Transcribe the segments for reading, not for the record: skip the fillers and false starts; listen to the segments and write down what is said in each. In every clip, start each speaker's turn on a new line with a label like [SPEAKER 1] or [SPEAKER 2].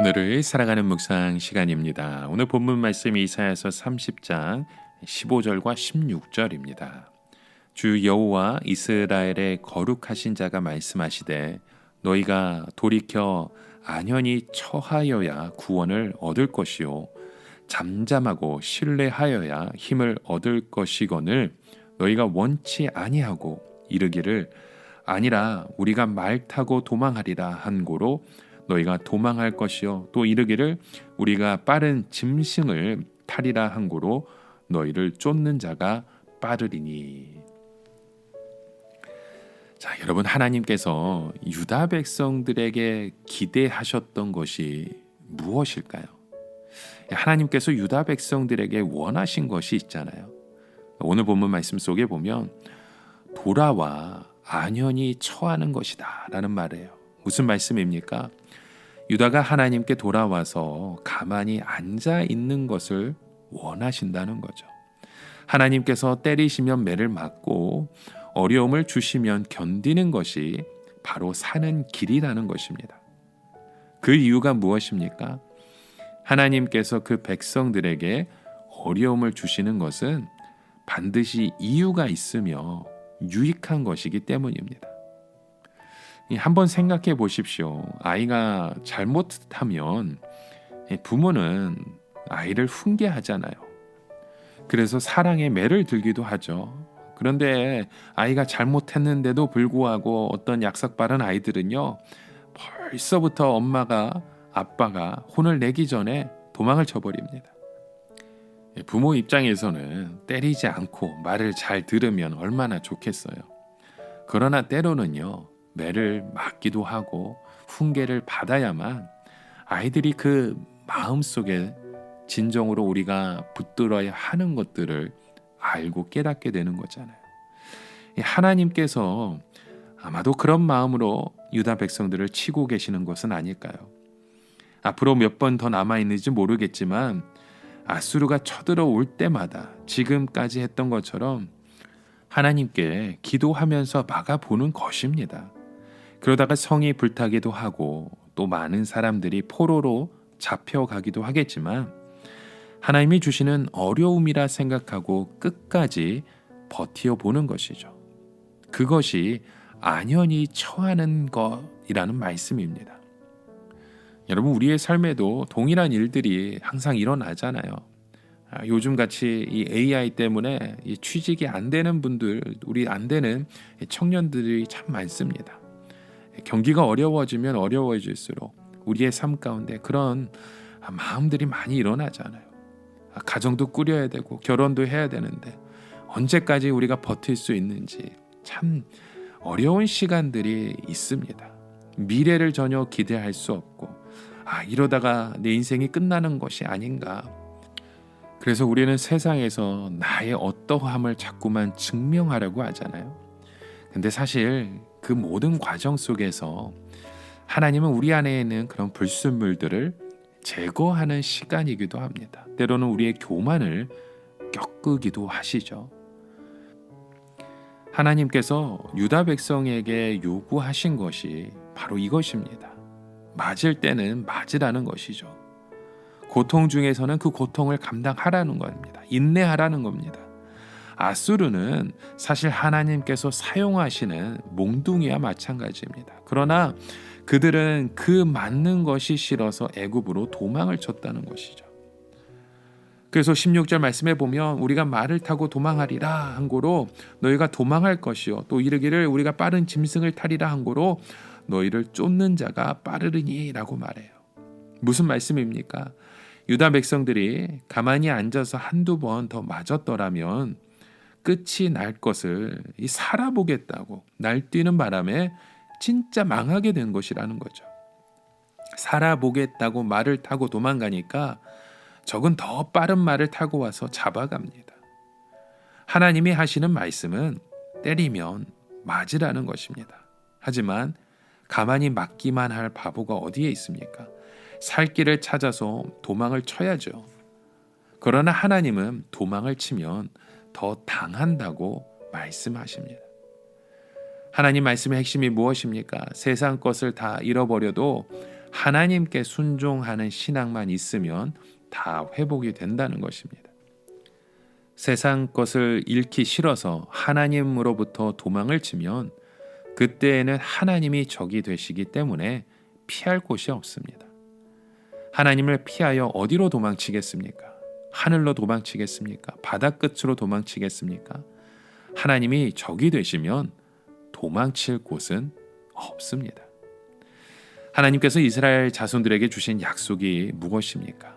[SPEAKER 1] 오늘을 살아가는 묵상 시간입니다. 오늘 본문 말씀 이사야서 30장 15절과 16절입니다. 주 여호와 이스라엘의 거룩하신 자가 말씀하시되 너희가 돌이켜 안연히 처하여야 구원을 얻을 것이요 잠잠하고 신뢰하여야 힘을 얻을 것이거늘 너희가 원치 아니하고 이르기를 아니라 우리가 말 타고 도망하리라 한 고로 너희가 도망할 것이요 또 이르기를 우리가 빠른 짐승을 타리라 한 고로 너희를 쫓는 자가 빠르리니. 자, 여러분, 하나님께서 유다 백성들에게 기대하셨던 것이 무엇일까요? 하나님께서 유다 백성들에게 원하신 것이 있잖아요. 오늘 본문 말씀 속에 보면 돌아와 안연히 처하는 것이다 라는 말이에요. 무슨 말씀입니까? 유다가 하나님께 돌아와서 가만히 앉아 있는 것을 원하신다는 거죠. 하나님께서 때리시면 매를 맞고 어려움을 주시면 견디는 것이 바로 사는 길이라는 것입니다. 그 이유가 무엇입니까? 하나님께서 그 백성들에게 어려움을 주시는 것은 반드시 이유가 있으며 유익한 것이기 때문입니다. 한번 생각해 보십시오. 아이가 잘못하면 부모는 아이를 훈계하잖아요. 그래서 사랑의 매를 들기도 하죠. 그런데 아이가 잘못했는데도 불구하고 어떤 약삭 빠른 아이들은요, 벌써부터 엄마가 아빠가 혼을 내기 전에 도망을 쳐버립니다. 부모 입장에서는 때리지 않고 말을 잘 들으면 얼마나 좋겠어요. 그러나 때로는요, 매를 맞기도 하고 훈계를 받아야만 아이들이 그 마음속에 진정으로 우리가 붙들어야 하는 것들을 알고 깨닫게 되는 거잖아요. 하나님께서 아마도 그런 마음으로 유다 백성들을 치고 계시는 것은 아닐까요? 앞으로 몇 번 더 남아있는지 모르겠지만 아수르가 쳐들어올 때마다 지금까지 했던 것처럼 하나님께 기도하면서 막아보는 것입니다. 그러다가 성이 불타기도 하고 또 많은 사람들이 포로로 잡혀가기도 하겠지만 하나님이 주시는 어려움이라 생각하고 끝까지 버텨보는 것이죠. 그것이 안연히 처하는 것이라는 말씀입니다. 여러분, 우리의 삶에도 동일한 일들이 항상 일어나잖아요. 요즘같이 이 AI 때문에 이 취직이 안 되는 분들, 우리 안 되는 청년들이 참 많습니다. 경기가 어려워지면 어려워질수록 우리의 삶 가운데 그런 마음들이 많이 일어나잖아요. 가정도 꾸려야 되고 결혼도 해야 되는데 언제까지 우리가 버틸 수 있는지 참 어려운 시간들이 있습니다. 미래를 전혀 기대할 수 없고 이러다가 내 인생이 끝나는 것이 아닌가. 그래서 우리는 세상에서 나의 어떠함을 자꾸만 증명하려고 하잖아요. 근데 사실 그 모든 과정 속에서 하나님은 우리 안에 있는 그런 불순물들을 제거하는 시간이기도 합니다. 때로는 우리의 교만을 꺾기도 하시죠. 하나님께서 유다 백성에게 요구하신 것이 바로 이것입니다. 맞을 때는 맞으라는 것이죠. 고통 중에서는 그 고통을 감당하라는 겁니다. 인내하라는 겁니다. 아수르는 사실 하나님께서 사용하시는 몽둥이와 마찬가지입니다. 그러나 그들은 그 맞는 것이 싫어서 애굽으로 도망을 쳤다는 것이죠. 그래서 16절 말씀에 보면 우리가 말을 타고 도망하리라 한 고로 너희가 도망할 것이요 또 이르기를 우리가 빠른 짐승을 타리라 한 고로 너희를 쫓는 자가 빠르리니 라고 말해요. 무슨 말씀입니까? 유다 백성들이 가만히 앉아서 한두 번 더 맞았더라면 끝이 날 것을 살아보겠다고 날뛰는 바람에 진짜 망하게 된 것이라는 거죠. 살아보겠다고 말을 타고 도망가니까 적은 더 빠른 말을 타고 와서 잡아갑니다. 하나님이 하시는 말씀은 때리면 맞으라는 것입니다. 하지만 가만히 맞기만 할 바보가 어디에 있습니까? 살 길을 찾아서 도망을 쳐야죠. 그러나 하나님은 도망을 치면 더 당한다고 말씀하십니다. 하나님 말씀의 핵심이 무엇입니까? 세상 것을 다 잃어버려도 하나님께 순종하는 신앙만 있으면 다 회복이 된다는 것입니다. 세상 것을 잃기 싫어서 하나님으로부터 도망을 치면 그때에는 하나님이 적이 되시기 때문에 피할 곳이 없습니다. 하나님을 피하여 어디로 도망치겠습니까? 하늘로 도망치겠습니까? 바다 끝으로 도망치겠습니까? 하나님이 적이 되시면 도망칠 곳은 없습니다. 하나님께서 이스라엘 자손들에게 주신 약속이 무엇입니까?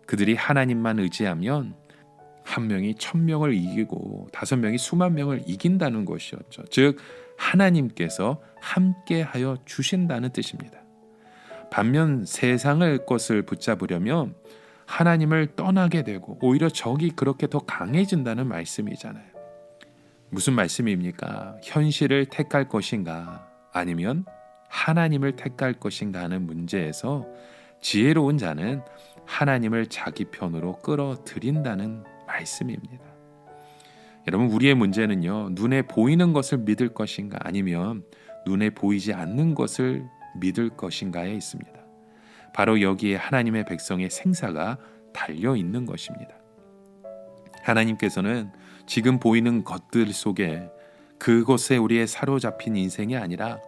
[SPEAKER 1] 그들이 하나님만 의지하면 한 명이 1000명을 이기고 5명이 수만 명을 이긴다는 것이었죠. 즉 하나님께서 함께하여 주신다는 뜻입니다. 반면 세상의 것을 붙잡으려면 하나님을 떠나게 되고 오히려 적이 그렇게 더 강해진다는 말씀이잖아요. 무슨 말씀입니까? 현실을 택할 것인가 아니면 하나님을 택할 것인가 하는 문제에서 지혜로운 자는 하나님을 자기 편으로 끌어들인다는 말씀입니다. 여러분, 우리의 문제는요, 눈에 보이는 것을 믿을 것인가 아니면 눈에 보이지 않는 것을 믿을 것인가에 있습니다. 바로 여기에 하나님의 백성의 생사가 달려 있는 것입니다. 하나님께서는 지금 보이는 것들 속에 그곳에 우리의 사로잡힌 인생이 아니라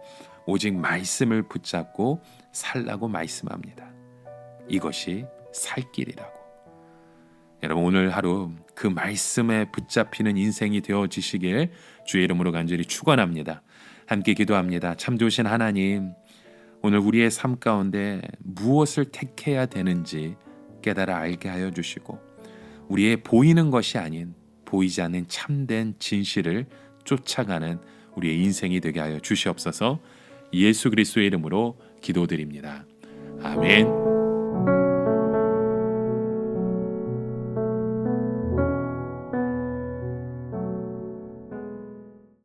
[SPEAKER 1] 오직 말씀을 붙잡고 살라고 말씀합니다. 이것이 살 길이라고. 여러분, 오늘 하루 그 말씀에 붙잡히는 인생이 되어지시길 주의 이름으로 간절히 축원합니다. 함께 기도합니다. 참 좋으신 하나님, 오늘 우리의 삶 가운데 무엇을 택해야 되는지 깨달아 알게 하여 주시고 우리의 보이는 것이 아닌 보이지 않는 참된 진실을 쫓아가는 우리의 인생이 되게 하여 주시옵소서. 예수 그리스도의 이름으로 기도드립니다. 아멘.